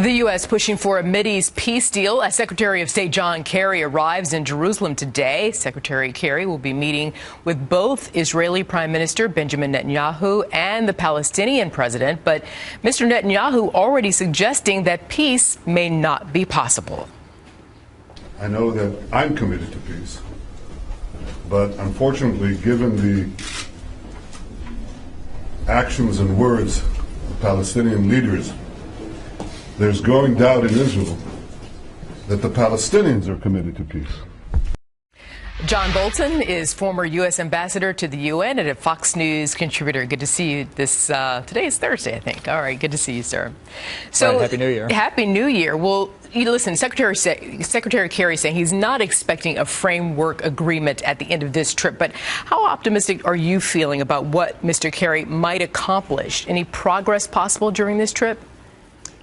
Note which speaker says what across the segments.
Speaker 1: The U.S. pushing for a Mideast peace deal as Secretary of State John Kerry arrives in Jerusalem today. Secretary Kerry will be meeting with both Israeli Prime Minister Benjamin Netanyahu and the Palestinian president. But Mr. Netanyahu already suggesting that peace may not be possible.
Speaker 2: I know that I'm committed to peace, but unfortunately, given the actions and words of Palestinian leaders, there's growing doubt in Israel that the Palestinians are committed to peace.
Speaker 1: John Bolton is former U.S. ambassador to the UN and a Fox News contributor. Good to see you today is Thursday, I think. All right, good to see you, sir.
Speaker 3: So, Happy New Year.
Speaker 1: Happy New Year. Well, you listen, Secretary Kerry saying he's not expecting a framework agreement at the end of this trip, but how optimistic are you feeling about what Mr. Kerry might accomplish? Any progress possible during this trip?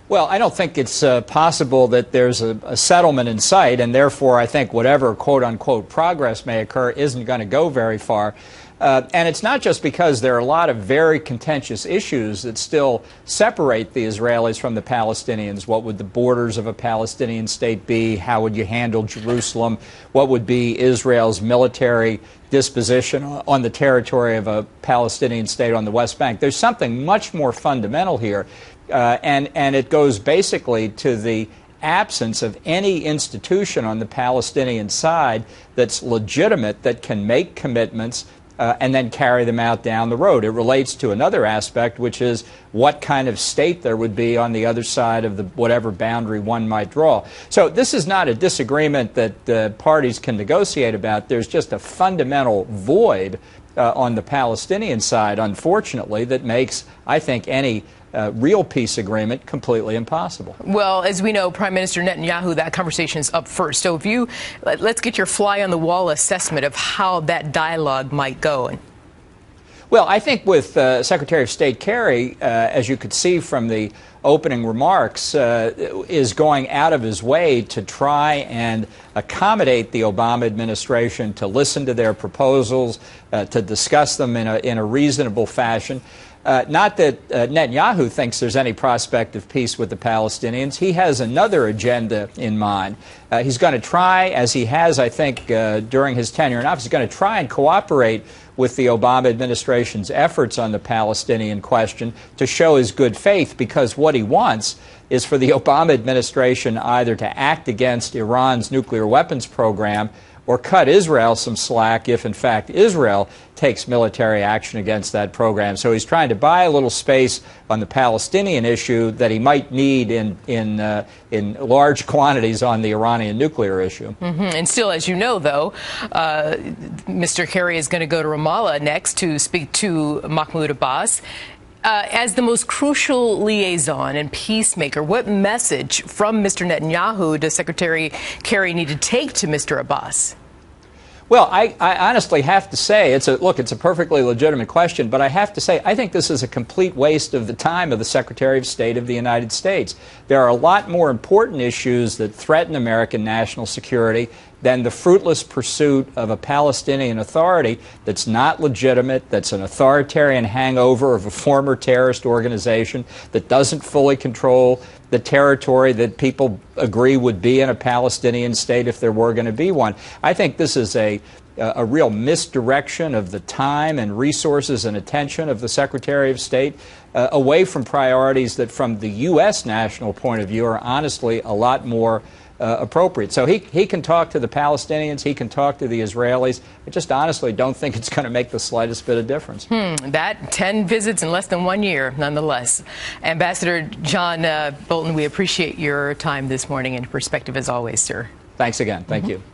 Speaker 3: Well, I don't think it's possible that there's a settlement in sight, and therefore I think whatever quote-unquote progress may occur isn't going to go very far. And it's not just because there are a lot of very contentious issues that still separate the Israelis from the Palestinians. What would the borders of a Palestinian state be? How would you handle Jerusalem? What would be Israel's military disposition on the territory of a Palestinian state on the West Bank? There's something much more fundamental here, and it goes basically to the absence of any institution on the Palestinian side that's legitimate, that can make commitments and then carry them out down the road. It relates to another aspect, which is what kind of state there would be on the other side of the whatever boundary one might draw. So this is not a disagreement that the parties can negotiate about. There's just a fundamental void on the Palestinian side, unfortunately, that makes, I think, any real peace agreement completely impossible.
Speaker 1: Well, as we know, Prime Minister Netanyahu, that conversation is up first. So let's get your fly-on-the-wall assessment of how that dialogue might go.
Speaker 3: Well, I think with Secretary of State Kerry, as you could see from the opening remarks, is going out of his way to try and accommodate the Obama administration, to listen to their proposals, to discuss them in a reasonable fashion. Not that Netanyahu thinks there's any prospect of peace with the Palestinians. He has another agenda in mind. He's going to try, as he has, I think, during his tenure in office, he's going to try and cooperate with the Obama administration's efforts on the Palestinian question to show his good faith, because what he wants is for the Obama administration either to act against Iran's nuclear weapons program or cut Israel some slack if, in fact, Israel takes military action against that program. So he's trying to buy a little space on the Palestinian issue that he might need in large quantities on the Iranian nuclear issue.
Speaker 1: And still, as you know, though, Mr. Kerry is going to go to Ramallah next to speak to Mahmoud Abbas. As the most crucial liaison and peacemaker, what message from Mr. Netanyahu does Secretary Kerry need to take to Mr. Abbas?
Speaker 3: Well, I honestly have to say, it's a perfectly legitimate question, but I have to say, I think this is a complete waste of the time of the Secretary of State of the United States. There are a lot more important issues that threaten American national security than the fruitless pursuit of a Palestinian authority that's not legitimate, that's an authoritarian hangover of a former terrorist organization, that doesn't fully control the territory that people agree would be in a Palestinian state if there were going to be one. I think this is a real misdirection of the time and resources and attention of the Secretary of State away from priorities that, from the U.S. national point of view, are honestly a lot more appropriate. So he can talk to the Palestinians, he can talk to the Israelis. I just honestly don't think it's going to make the slightest bit of difference.
Speaker 1: That 10 visits in less than 1 year, nonetheless. Ambassador John Bolton, we appreciate your time this morning and perspective as always, sir.
Speaker 3: Thanks again. Thank you.